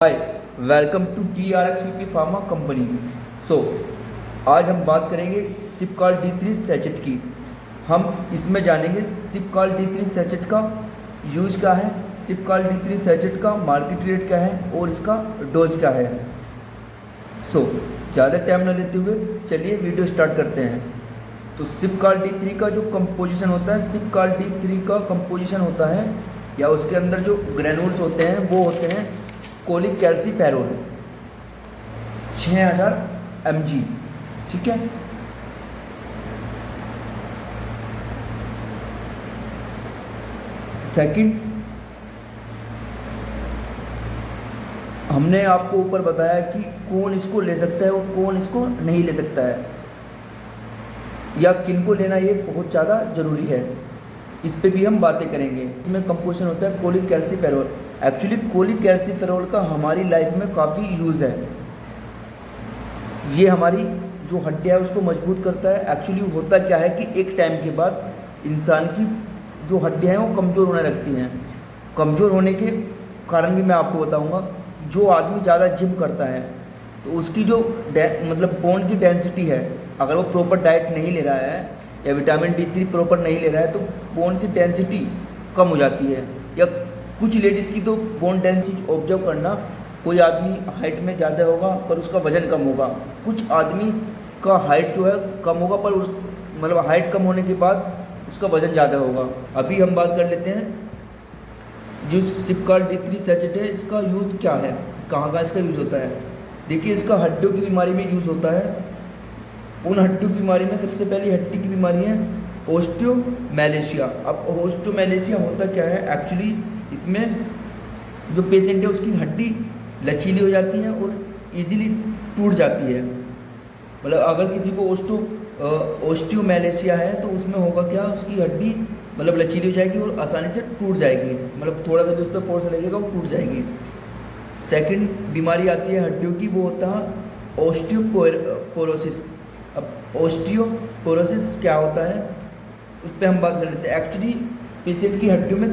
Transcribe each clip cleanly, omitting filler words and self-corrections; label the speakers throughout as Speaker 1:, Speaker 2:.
Speaker 1: Hi, welcome to TRX UP pharma company. So आज हम बात करेंगे सिपकाल D3 सैचेट की। हम इसमें जानेंगे सिपकाल D3 सैचेट का यूज क्या है, सिपकाल D3 सैचेट का मार्केट रेट क्या है और इसका डोज क्या है। सो ज़्यादा टाइम न लेते हुए चलिए वीडियो स्टार्ट करते हैं। तो सिपकाल D3 का जो कंपोजिशन होता है, सिपकाल D3 का कंपोजिशन होता है या उसके अंदर जो ग्रेनुल्स होते हैं वो होते हैं कोलिकैल्सिफेरॉल 6000 mg। ठीक है, सेकंड हमने आपको ऊपर बताया कि कौन इसको ले सकता है और कौन इसको नहीं ले सकता है या किन को लेना, ये बहुत ज़्यादा ज़रूरी है। इस पे भी हम बातें करेंगे। इसमें कंपोजिशन होता है कोलिकैल्सिफेरॉल। एक्चुअली कोलिकैल्सिफेरॉल का हमारी लाइफ में काफ़ी यूज़ है। ये हमारी जो हड्डियाँ है उसको मजबूत करता है। एक्चुअली होता क्या है कि एक टाइम के बाद इंसान की जो हड्डियाँ हैं वो कमज़ोर होने लगती हैं। कमज़ोर होने के कारण भी मैं आपको बताऊंगा। जो आदमी ज़्यादा जिम करता है तो उसकी जो मतलब बोन की डेंसिटी है, अगर वो प्रॉपर डाइट नहीं ले रहा है या विटामिन D3 प्रॉपर नहीं ले रहा है तो बोन की डेंसिटी कम हो जाती है। या कुछ लेडीज़ की तो बोन डेंसिटी ऑब्जर्व करना, कोई आदमी हाइट में ज़्यादा होगा पर उसका वज़न कम होगा, कुछ आदमी का हाइट जो है कम होगा पर उस मतलब हाइट कम होने के बाद उसका वज़न ज़्यादा होगा। अभी हम बात कर लेते हैं जो सिपकाल D3 सैचेट है, इसका यूज़ क्या है, कहाँ कहाँ इसका यूज़ होता है। देखिए, इसका हड्डियों की बीमारी में यूज़ होता है। उन हड्डियों की बीमारी में सबसे पहली हड्डी की बीमारी है ओस्टियोमैलेशिया। अब ओस्टियोमैलेशिया होता क्या है, एक्चुअली इसमें जो पेशेंट है उसकी हड्डी लचीली हो जाती है और इजीली टूट जाती है। मतलब अगर किसी को ओस्टियोमैलेशिया है तो उसमें होगा क्या, उसकी हड्डी मतलब लचीली हो जाएगी और आसानी से टूट जाएगी। मतलब थोड़ा सा भी उस पर फोर्स लगेगा वो टूट जाएगी। सेकंड बीमारी आती है हड्डियों की, वो होता है ओस्टियोपोरोसिस। अब ओस्टियोपोरोसिस क्या होता है उस पर हम बात कर लेते हैं। एक्चुअली पेशेंट की हड्डियों में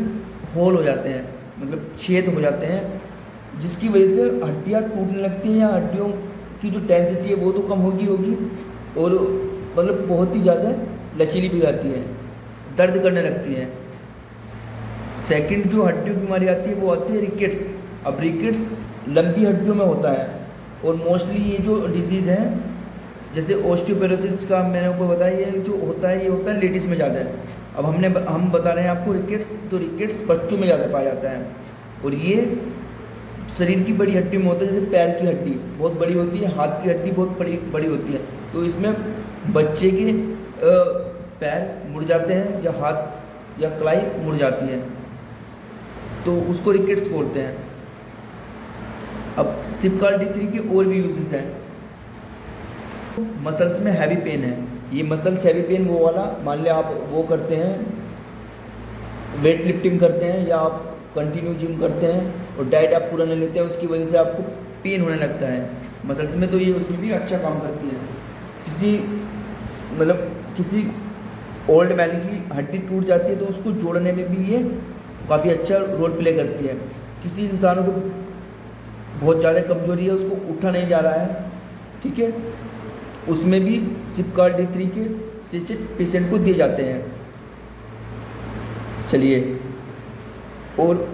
Speaker 1: होल हो जाते हैं, मतलब छेद हो जाते हैं, जिसकी वजह से हड्डियाँ टूटने लगती हैं या हड्डियों की जो डेंसिटी है वो तो कम होगी और मतलब बहुत ही ज़्यादा लचीली भी जाती है, दर्द करने लगती है। सेकंड जो हड्डियों की बीमारी आती है वो आती है रिकेट्स। अब रिकेट्स लंबी हड्डियों में होता है और मोस्टली ये जो डिजीज़ है जैसे ओस्टियोपोरोसिस का मैंने ऊपर बताया, ये जो होता है ये होता है लेडीज़ में ज़्यादा है। अब हम बता रहे हैं आपको रिकेट्स, तो रिकेट्स बच्चों में ज़्यादा पाया जाता है और ये शरीर की बड़ी हड्डी में होता है। जैसे पैर की हड्डी बहुत बड़ी होती है, हाथ की हड्डी बहुत बड़ी होती है, तो इसमें बच्चे के पैर मुड़ जाते हैं या हाथ या कलाई मुड़ जाती है, तो उसको रिकेट्स बोलते हैं। अब सिपकाल D3 के और भी यूजेस हैं। मसल्स में हैवी पेन है, ये मसल्स हैवी पेन वो वाला, मान लिया आप वो करते हैं, वेट लिफ्टिंग करते हैं या आप कंटिन्यू जिम करते हैं और डाइट आप पूरा नहीं लेते हैं, उसकी वजह से आपको पेन होने लगता है मसल्स में, तो ये उसमें भी अच्छा काम करती है। किसी ओल्ड मैन की हड्डी टूट जाती है तो उसको जोड़ने में भी ये काफ़ी अच्छा रोल प्ले करती है। किसी इंसान को बहुत ज़्यादा कमजोरी है, उसको उठा नहीं जा रहा है, ठीक है, उसमें भी सिपकाल D3 के सैचेट पेशेंट को दिए जाते हैं। चलिए, और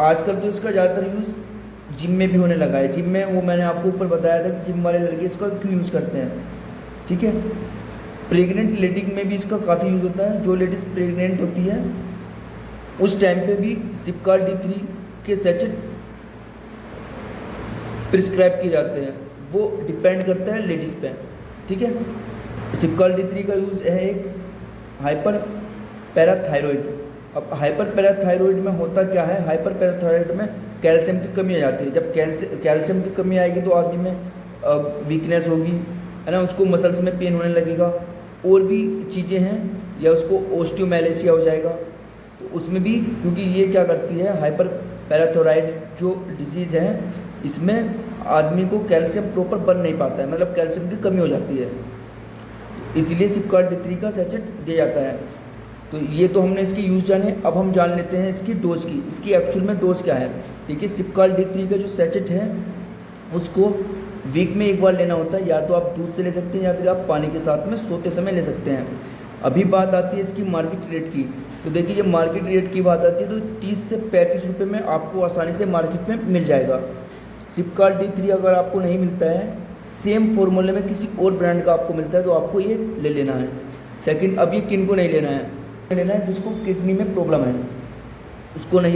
Speaker 1: आजकल तो इसका ज़्यादातर यूज़ जिम में भी होने लगा है। जिम में वो मैंने आपको ऊपर बताया था कि जिम वाले लड़के इसका क्यों यूज़ करते हैं, ठीक है। प्रेग्नेंट लेडी में भी इसका काफ़ी यूज़ होता है। जो लेडीज़ प्रेग्नेंट होती है उस टाइम पे भी सिपकाल D3 के सैचेट प्रिस्क्राइब किए जाते हैं, वो डिपेंड करता है लेडीज़ पे, ठीक है। सिपकाल D3 का यूज़ है एक हाइपर पैराथायरॉइड। अब हाइपर पैराथायरॉइड में होता क्या है, हाइपर पैराथायरॉइड में कैल्शियम की कमी आ जाती है। जब कैल्शियम की कमी आएगी तो आदमी में वीकनेस होगी, है ना, उसको मसल्स में पेन होने लगेगा और भी चीज़ें हैं, या उसको ओस्टियोमैलेशिया हो जाएगा। तो उसमें भी क्योंकि ये क्या करती है, हाइपर पैराथायरॉइड जो डिजीज़ है इसमें आदमी को कैल्शियम प्रॉपर बन नहीं पाता है, मतलब कैल्शियम की कमी हो जाती है, इसलिए सिपकाल D3 का सैचेट दिया जाता है। तो ये तो हमने इसकी यूज़ जाने, अब हम जान लेते हैं इसकी डोज की। इसकी एक्चुअल में डोज क्या है। देखिए सिपकाल D3 का जो सैचेट है उसको वीक में एक बार लेना होता है, या तो आप दूध से ले सकते हैं या फिर आप पानी के साथ में सोते समय ले सकते हैं। अभी बात आती है इसकी मार्केट रेट की। तो देखिए ये मार्केट रेट की बात आती है तो 30 से 35 रुपये में आपको आसानी से मार्केट में मिल जाएगा। सिपकाल D3 अगर आपको नहीं मिलता है, सेम फॉर्मूले में किसी और ब्रांड का आपको मिलता है तो आपको ये ले लेना है। सेकंड, अब ये किनको नहीं लेना है, लेना है जिसको किडनी में प्रॉब्लम है, उसको नहीं